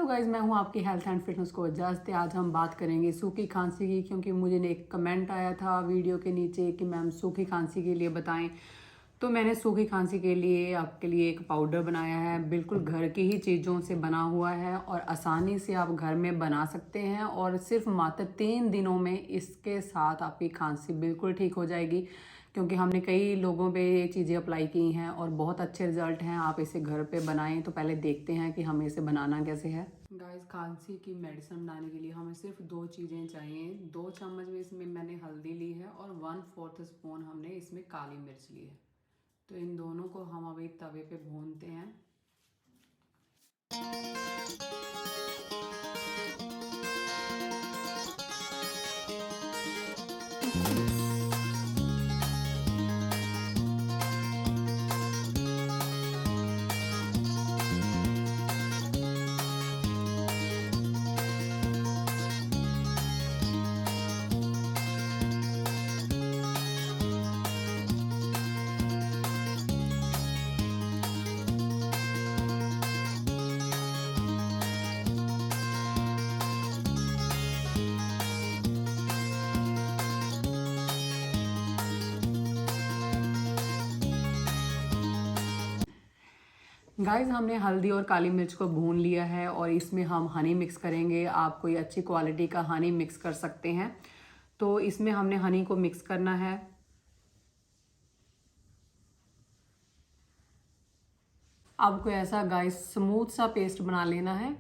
Guys, मैं हूँ आपकी health and fitness coach just. आज हम बात करेंगे सूखी खांसी की, क्योंकि मुझे एक कमेंट आया था वीडियो के नीचे कि मैम सूखी खांसी के लिए बताएं। तो मैंने सूखी खांसी के लिए आपके लिए एक पाउडर बनाया है, बिल्कुल घर की ही चीज़ों से बना हुआ है और आसानी से आप घर में बना सकते हैं। और सिर्फ मात्र 3 दिनों में इसके साथ आपकी खांसी बिल्कुल ठीक हो जाएगी, क्योंकि हमने कई लोगों पे ये चीज़ें अप्लाई की हैं और बहुत अच्छे रिजल्ट हैं। आप इसे घर पे बनाएं। तो पहले देखते हैं कि हमें इसे बनाना कैसे है। गाइस, खांसी की मेडिसिन बनाने के लिए हमें सिर्फ 2 चीज़ें चाहिए। 2 चम्मच में इसमें मैंने हल्दी ली है और 1/4 स्पून हमने इसमें काली मिर्च ली है। तो इन दोनों को हम अभी तवे पे भूनते हैं। गाइस, हमने हल्दी और काली मिर्च को भून लिया है और इसमें हम हनी मिक्स करेंगे। आप कोई अच्छी क्वालिटी का हनी मिक्स कर सकते हैं। तो इसमें हमने हनी को मिक्स करना है। आपको ऐसा गाइस स्मूथ सा पेस्ट बना लेना है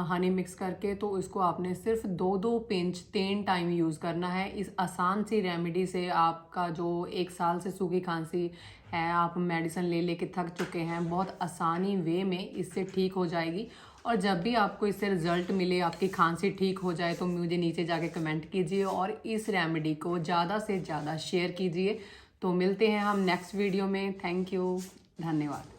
हनी मिक्स करके। तो इसको आपने सिर्फ 2-2 पिंच 3 टाइम यूज़ करना है। इस आसान सी रेमेडी से आपका जो 1 साल से सूखी खांसी है, आप मेडिसिन ले लेके थक चुके हैं, बहुत आसानी वे में इससे ठीक हो जाएगी। और जब भी आपको इससे रिजल्ट मिले, आपकी खांसी ठीक हो जाए, तो मुझे नीचे जाके कमेंट कीजिए और इस रेमेडी को ज़्यादा से ज़्यादा शेयर कीजिए। तो मिलते हैं हम नेक्स्ट वीडियो में। थैंक यू, धन्यवाद।